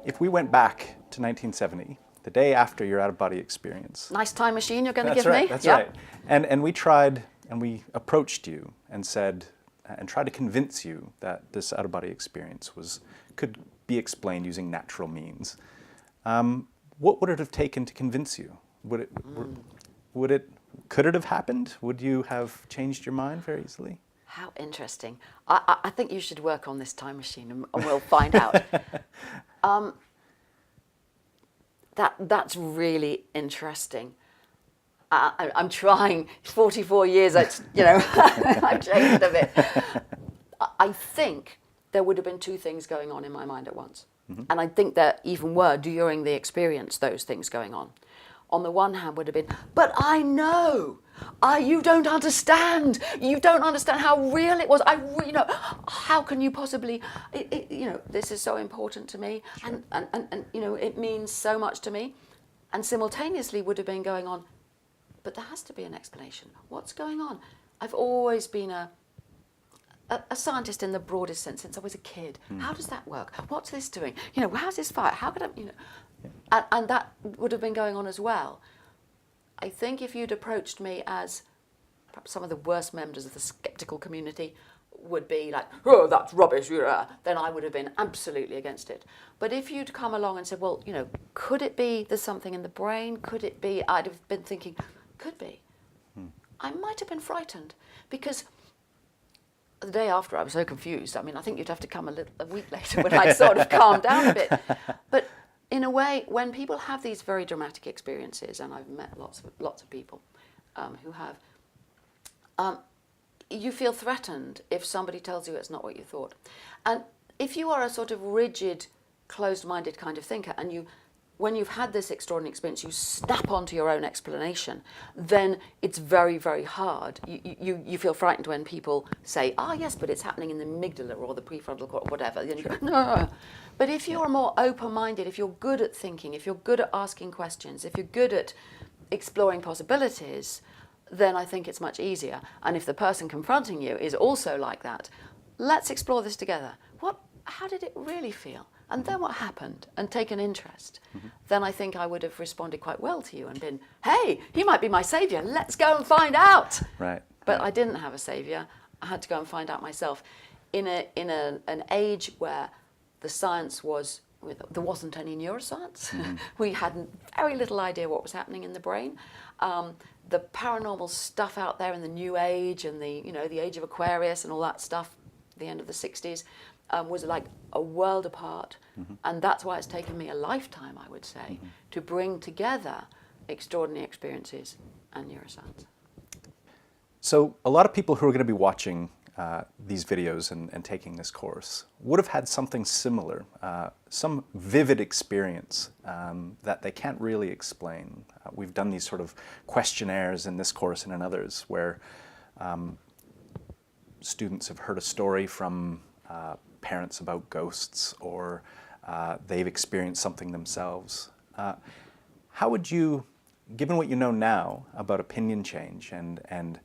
if we went back to 1970, the day after your out-of-body experience. Nice time machine you're going to give right, me? That's right. And we tried, and we approached you and said, and tried to convince you that this out-of-body experience could be explained using natural means. What would it have taken to convince you? Could it have happened? Would you have changed your mind very easily? How interesting. I think you should work on this time machine and we'll find out. That's really interesting. I'm trying. 44 years. I've changed a bit. I think there would have been two things going on in my mind at once, and I think there even were during the experience those things going on. On the one hand, would have been, but I know. You don't understand. You don't understand how real it was. How can you possibly? This is so important to me, sure. and it means so much to me. And simultaneously would have been going on, but there has to be an explanation. What's going on? I've always been a scientist in the broadest sense since I was a kid. How does that work? What's this doing? How's this fire? How could I? And that would have been going on as well. I think if you'd approached me as perhaps some of the worst members of the skeptical community would be like, oh, that's rubbish, then I would have been absolutely against it. But if you'd come along and said, well, could it be there's something in the brain? Could it be? I'd have been thinking, could be. I might have been frightened because the day after I was so confused. I think you'd have to come a week later when I'd sort of calmed down a bit. But in a way, when people have these very dramatic experiences, and I've met lots of people who have, you feel threatened if somebody tells you it's not what you thought. And if you are a sort of rigid, closed-minded kind of thinker, and when you've had this extraordinary experience, you snap onto your own explanation, then it's very, very hard. You feel frightened when people say, yes, but it's happening in the amygdala or the prefrontal cortex or whatever. Then you go, no. But if you're more open-minded, if you're good at thinking, if you're good at asking questions, if you're good at exploring possibilities, then I think it's much easier. And if the person confronting you is also like that, let's explore this together. How did it really feel? And then what happened? And take an interest. Then I think I would have responded quite well to you and been, hey, he might be my saviour. Let's go and find out. Right. But I didn't have a saviour. I had to go and find out myself. In an age where the science there wasn't any neuroscience. We had very little idea what was happening in the brain. The paranormal stuff out there in the New Age and the Age of Aquarius and all that stuff, the end of the 60s, was like a world apart. And that's why it's taken me a lifetime, I would say, to bring together extraordinary experiences and neuroscience. So a lot of people who are going to be watching these videos and taking this course would have had something similar, some vivid experience that they can't really explain. We've done these sort of questionnaires in this course and in others where students have heard a story from parents about ghosts, or they've experienced something themselves. How would you, given what you know now about opinion change and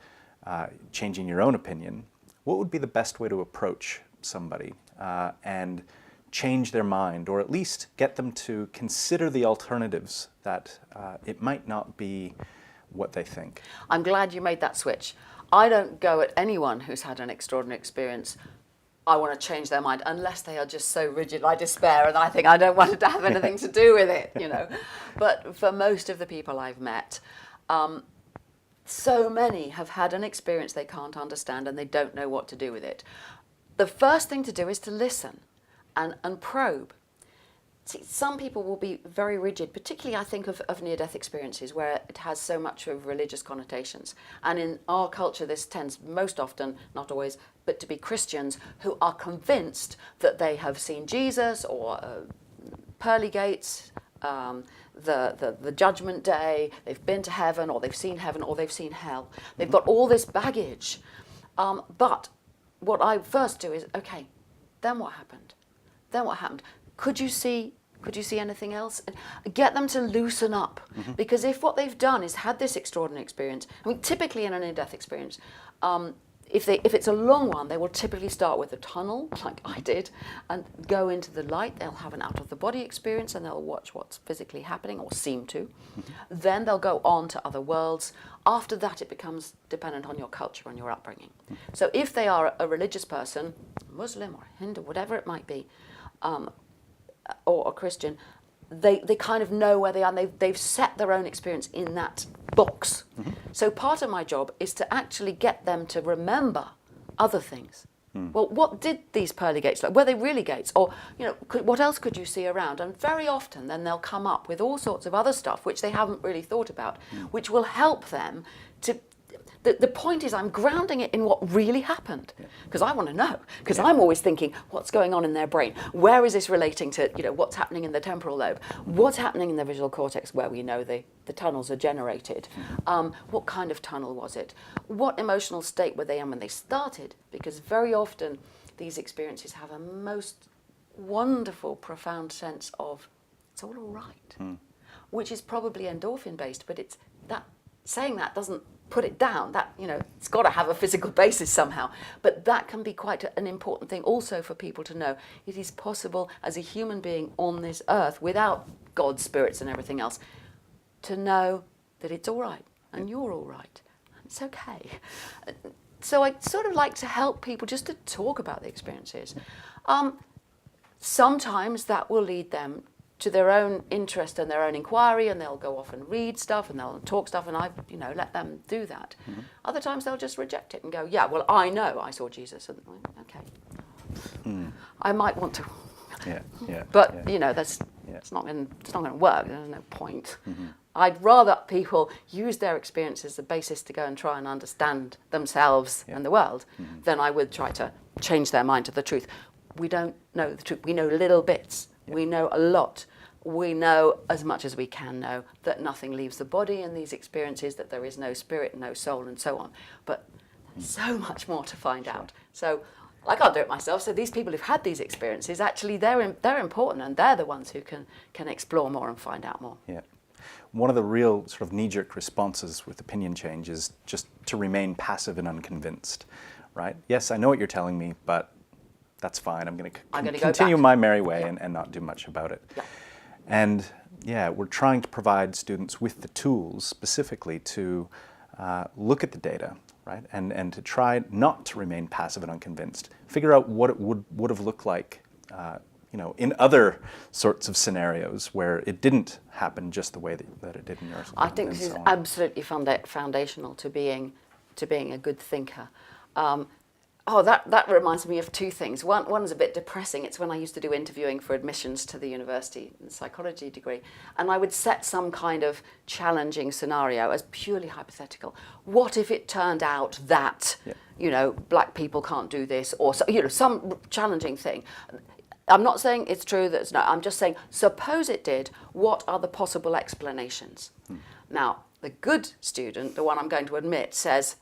changing your own opinion, what would be the best way to approach somebody and change their mind, or at least get them to consider the alternatives that it might not be what they think? I'm glad you made that switch. I don't go at anyone who's had an extraordinary experience, I want to change their mind, unless they are just so rigid I despair and I think I don't want it to have anything to do with it, But for most of the people I've met, so many have had an experience they can't understand and they don't know what to do with it. The first thing to do is to listen and probe. See, some people will be very rigid, particularly I think of near-death experiences where it has so much of religious connotations. And in our culture this tends most often, not always, but to be Christians who are convinced that they have seen Jesus or pearly gates, the judgment day, they've been to heaven or they've seen hell. They've got all this baggage. But what I first do is, okay, then what happened? Then what happened? Could you see anything else? And get them to loosen up. Because if what they've done is had this extraordinary experience, typically in a near-death experience, if it's a long one, they will typically start with a tunnel, like I did, and go into the light. They'll have an out-of-the-body experience, and they'll watch what's physically happening, or seem to. Then they'll go on to other worlds. After that, it becomes dependent on your culture and your upbringing. So if they are a religious person, Muslim or Hindu, whatever it might be, or a Christian, they kind of know where they are, and they've set their own experience in that box. So part of my job is to actually get them to remember other things. Well, what did these pearly gates look like? Were they really gates? Or, what else could you see around? And very often then they'll come up with all sorts of other stuff which they haven't really thought about, which will help them to... The point is I'm grounding it in what really happened, because I want to know, because I'm always thinking, what's going on in their brain? Where is this relating to, what's happening in the temporal lobe? What's happening in the visual cortex, where we know the tunnels are generated? What kind of tunnel was it? What emotional state were they in when they started? Because very often these experiences have a most wonderful, profound sense of, it's all right, which is probably endorphin based, but it's that saying that doesn't put it down. That, it's got to have a physical basis somehow. But that can be quite an important thing also for people to know. It is possible as a human being on this earth, without God, spirits and everything else, to know that it's all right and you're all right. And it's okay. So I sort of like to help people just to talk about the experiences. Sometimes that will lead them to their own interest and their own inquiry, and they'll go off and read stuff and they'll talk stuff, and I, let them do that. Other times they'll just reject it and go, yeah, well, I know I saw Jesus, and okay, I might want to, but it's not going to work. There's no point. I'd rather people use their experience as the basis to go and try and understand themselves and the world than I would try to change their mind to the truth. We don't know the truth. We know little bits. We know a lot. We know as much as we can know that nothing leaves the body in these experiences, that there is no spirit, no soul, and so on. But there's so much more to find out. So I can't do it myself. So these people who've had these experiences, actually, they're important, and they're the ones who can explore more and find out more. Yeah. One of the real sort of knee-jerk responses with opinion change is just to remain passive and unconvinced, right? Yes, I know what you're telling me, but that's fine. I'm going to continue my merry way and not do much about it. Yeah. And we're trying to provide students with the tools specifically to look at the data, right? And to try not to remain passive and unconvinced. Figure out what it would have looked like, in other sorts of scenarios where it didn't happen just the way that it did in yours. I think this is absolutely foundational to being a good thinker. That reminds me of two things. One's a bit depressing. It's when I used to do interviewing for admissions to the university in the psychology degree, and I would set some kind of challenging scenario as purely hypothetical. What if it turned out that, black people can't do this, or some challenging thing? I'm not saying it's true that it's not. I'm just saying, suppose it did, what are the possible explanations? Now, the good student, the one I'm going to admit, says,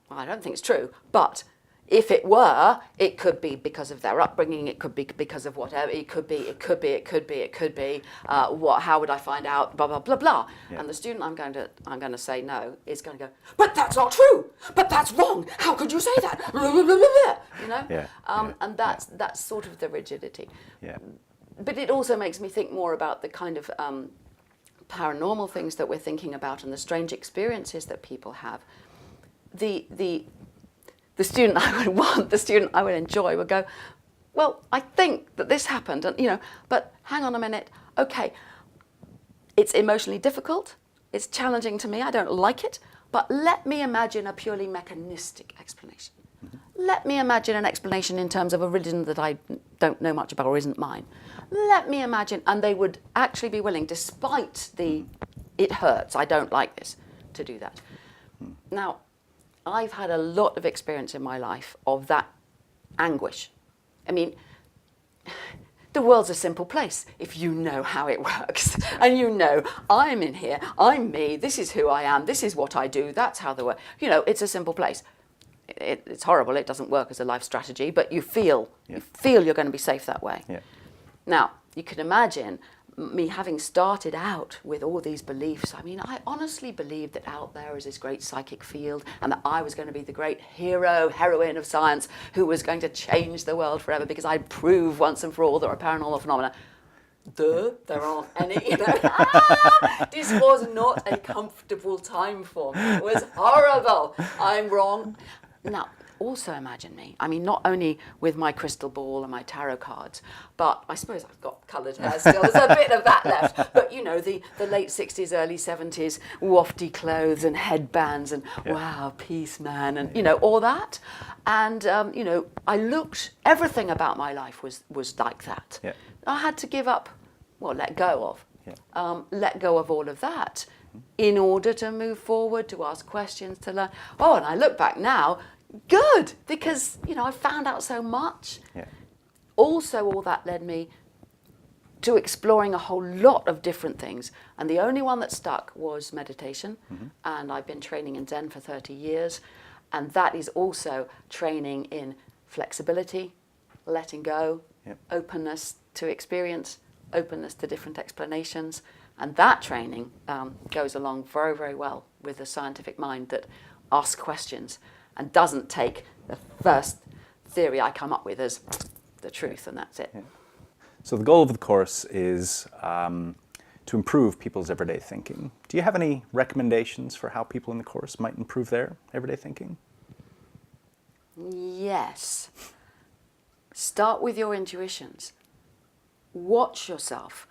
well, I don't think it's true, but if it were, it could be because of their upbringing, it could be because of whatever, it could be, how would I find out, blah, blah, blah, blah. Yeah. And the student I'm going to say no is going to go, but that's not true, but that's wrong, how could you say that, blah, blah, blah, blah. And that's sort of the rigidity. Yeah. But it also makes me think more about the kind of paranormal things that we're thinking about and the strange experiences that people have. The student I would want, the student I would enjoy would go, well, I think that this happened, and but hang on a minute, okay, it's emotionally difficult, it's challenging to me, I don't like it, but let me imagine a purely mechanistic explanation. Let me imagine an explanation in terms of a religion that I don't know much about or isn't mine. Let me imagine, and they would actually be willing, despite it hurts, I don't like this, to do that. Now, I've had a lot of experience in my life of that anguish. I mean, the world's a simple place if you know how it works. And I'm in here, I'm me, this is who I am, this is what I do, that's how the world, it's a simple place. It's horrible, it doesn't work as a life strategy, but you feel you're going to be safe that way. Yeah. Now, you can imagine me having started out with all these beliefs, I mean, I honestly believed that out there is this great psychic field and that I was going to be the great heroine of science who was going to change the world forever because I'd prove once and for all there are paranormal phenomena. There aren't any, you know. This was not a comfortable time for me. It was horrible. I'm wrong. Now, also imagine me. I mean, not only with my crystal ball and my tarot cards, but I suppose I've got coloured hair still. There's a bit of that left. But, you know, the late 60s, early 70s, wafty clothes and headbands and, wow, peace, man, and, you know, all that. And, you know, everything about my life was like that. Yeah. I had to give up, let go of all of that in order to move forward, to ask questions, to learn. Oh, and I look back now, good, because, you know, I found out so much. Yeah. Also, all that led me to exploring a whole lot of different things. And the only one that stuck was meditation. And I've been training in Zen for 30 years. And that is also training in flexibility, letting go, openness to experience, openness to different explanations. And that training goes along very, very well with the scientific mind that asks questions and doesn't take the first theory I come up with as the truth, and that's it. Yeah. So the goal of the course is to improve people's everyday thinking. Do you have any recommendations for how people in the course might improve their everyday thinking? Yes. Start with your intuitions. Watch yourself.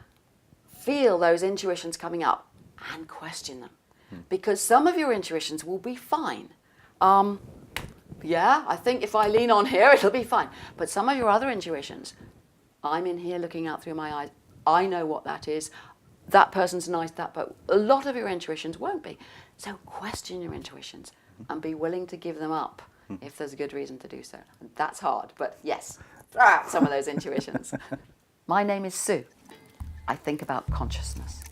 Feel those intuitions coming up and question them. Because some of your intuitions will be fine. I think if I lean on here, it'll be fine. But some of your other intuitions, I'm in here looking out through my eyes. I know what that is. That person's nice, but a lot of your intuitions won't be. So question your intuitions and be willing to give them up if there's a good reason to do so. And that's hard, but yes, throw out some of those intuitions. My name is Sue. I think about consciousness.